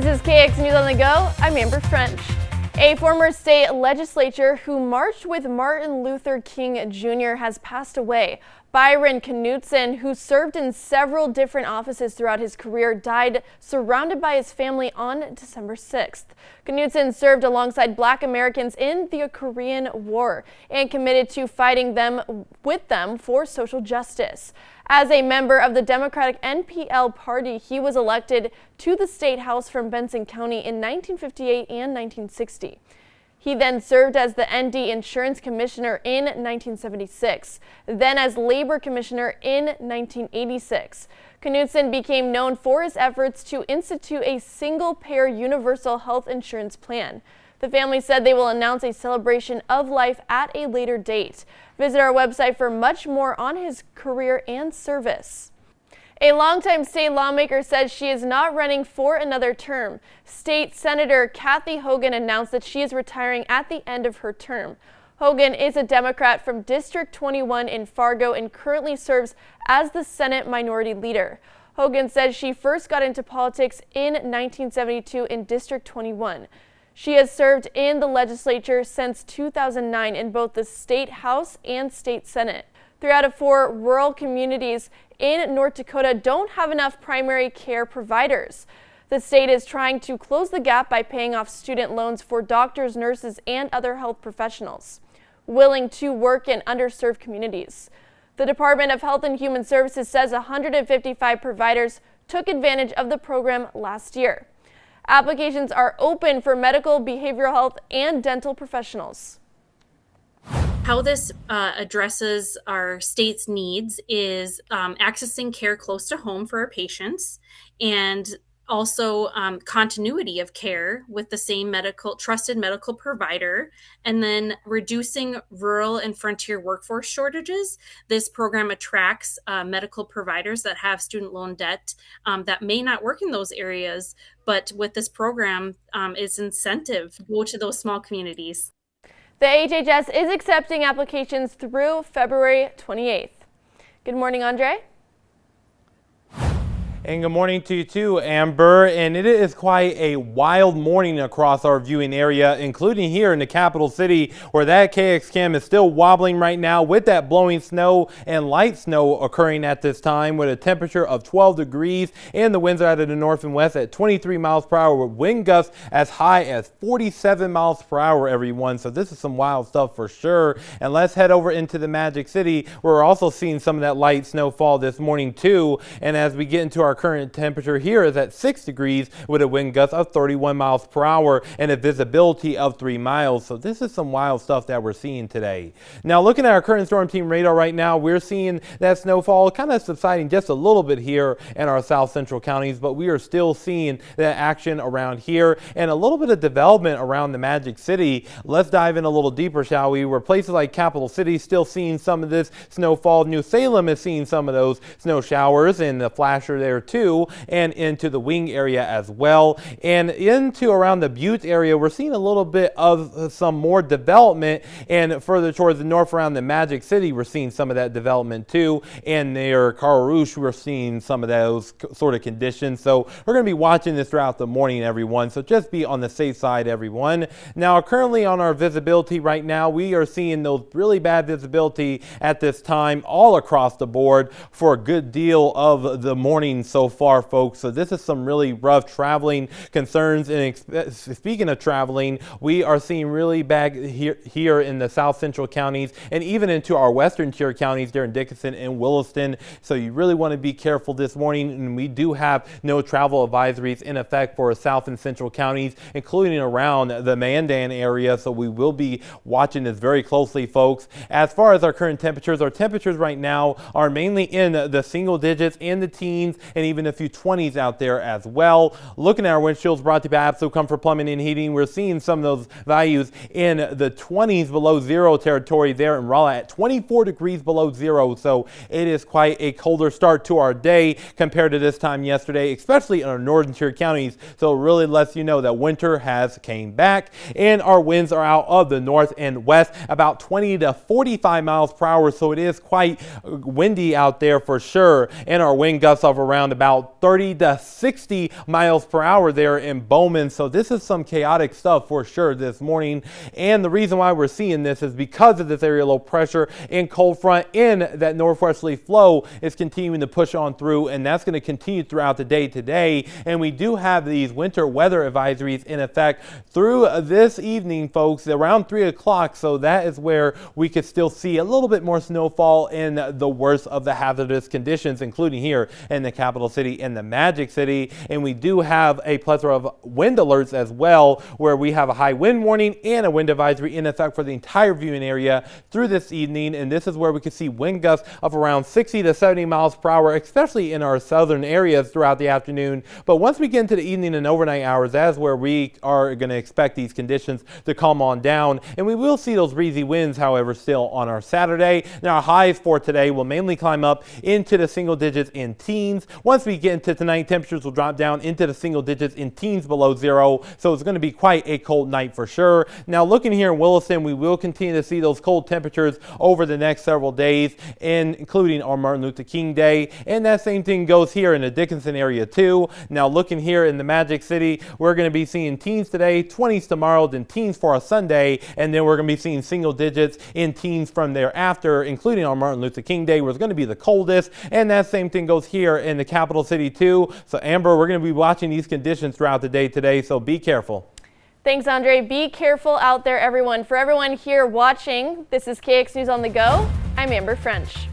This is KX News on the Go. I'm Amber French. A former state legislator who marched with Martin Luther King Jr. has passed away. Byron Knutson, who served in several different offices throughout his career, died surrounded by his family on December 6th. Knutson served alongside Black Americans in the Korean War and committed to fighting with them for social justice. As a member of the Democratic NPL party, he was elected to the state house from Benson County in 1958 and 1960. He then served as the ND Insurance Commissioner in 1976, then as Labor Commissioner in 1986. Knutson became known for his efforts to institute a single-payer universal health insurance plan. The family said they will announce a celebration of life at a later date. Visit our website for much more on his career and service. A longtime state lawmaker says she is not running for another term. State Senator Kathy Hogan announced that she is retiring at the end of her term. Hogan is a Democrat from District 21 in Fargo and currently serves as the Senate Minority Leader. Hogan says she first got into politics in 1972 in District 21. She has served in the legislature since 2009 in both the State House and State Senate. 3 out of 4 rural communities in North Dakota don't have enough primary care providers. The state is trying to close the gap by paying off student loans for doctors, nurses, and other health professionals willing to work in underserved communities. The Department of Health and Human Services says 155 providers took advantage of the program last year. Applications are open for medical, behavioral health, and dental professionals. How this addresses our state's needs is accessing care close to home for our patients, and also continuity of care with the same trusted medical provider, and then reducing rural and frontier workforce shortages. This program attracts medical providers that have student loan debt that may not work in those areas, but with this program, it's incentive to go to those small communities. The HHS is accepting applications through February 28th. Good morning, Andre. And good morning to you too, Amber. And it is quite a wild morning across our viewing area, including here in the capital city, where that KX cam is still wobbling right now with that blowing snow and light snow occurring at this time, with a temperature of 12 degrees and the winds are out of the north and west at 23 miles per hour with wind gusts as high as 47 miles per hour, everyone. So this is some wild stuff for sure. And let's head over into the Magic City, where we're also seeing some of that light snowfall this morning too. And as we get into our current temperature here is at 6 degrees with a wind gust of 31 miles per hour and a visibility of 3 miles. So this is some wild stuff that we're seeing today. Now, looking at our current storm team radar right now, we're seeing that snowfall kind of subsiding just a little bit here in our south central counties, but we are still seeing that action around here and a little bit of development around the Magic City. Let's dive in a little deeper, shall we? Where places like Capital City still seeing some of this snowfall. New Salem is seeing some of those snow showers and the flasher there too, and into the Wing area as well, and into around the Butte area we're seeing a little bit of some more development, and further towards the north around the Magic City we're seeing some of that development too, and near Carl-Rouge we're seeing some of those sort of conditions. So we're going to be watching this throughout the morning, everyone, so just be on the safe side, everyone. Now, currently on our visibility right now, we are seeing those really bad visibility at this time all across the board for a good deal of the morning so far, folks. So this is some really rough traveling concerns. And speaking of traveling, we are seeing really bad here in the south central counties and even into our western tier counties there in Dickinson and Williston. So you really want to be careful this morning. And we do have no travel advisories in effect for south and central counties, including around the Mandan area. So we will be watching this very closely, folks. As far as our current temperatures, our temperatures right now are mainly in the single digits and the teens, and even a few 20s out there as well. Looking at our wind chills brought to you by Absolute Comfort Plumbing and Heating, we're seeing some of those values in the 20s below zero territory there in Rolla at 24 degrees below zero. So it is quite a colder start to our day compared to this time yesterday, especially in our northern tier counties. So it really lets you know that winter has came back, and our winds are out of the north and west about 20 to 45 miles per hour. So it is quite windy out there for sure, and our wind gusts of around around about 30 to 60 miles per hour there in Bowman. So this is some chaotic stuff for sure this morning. And the reason why we're seeing this is because of this area low pressure and cold front in that northwesterly flow is continuing to push on through, and that's going to continue throughout the day today. And we do have these winter weather advisories in effect through this evening, folks, around 3 o'clock. So that is where we could still see a little bit more snowfall in the worst of the hazardous conditions, including here in the capital city and the Magic City. And we do have a plethora of wind alerts as well, where we have a high wind warning and a wind advisory in effect for the entire viewing area through this evening. And this is where we could see wind gusts of around 60 to 70 miles per hour, especially in our southern areas throughout the afternoon. But once we get into the evening and overnight hours, that is where we are going to expect these conditions to calm on down. And we will see those breezy winds, however, still on our Saturday. Now, our highs for today will mainly climb up into the single digits in teens. Once we get into tonight, temperatures will drop down into the single digits in teens below zero. So it's going to be quite a cold night for sure. Now, looking here in Williston, we will continue to see those cold temperatures over the next several days, including our Martin Luther King Day. And that same thing goes here in the Dickinson area too. Now, looking here in the Magic City, we're going to be seeing teens today, 20s tomorrow, then teens for our Sunday, and then we're going to be seeing single digits in teens from thereafter, including on Martin Luther King Day, where it's going to be the coldest. And that same thing goes here in the capital city too. So Amber, we're going to be watching these conditions throughout the day today, so be careful. Thanks, Andre. Be careful out there, everyone. For everyone here watching, this is KX News on the Go. I'm Amber French.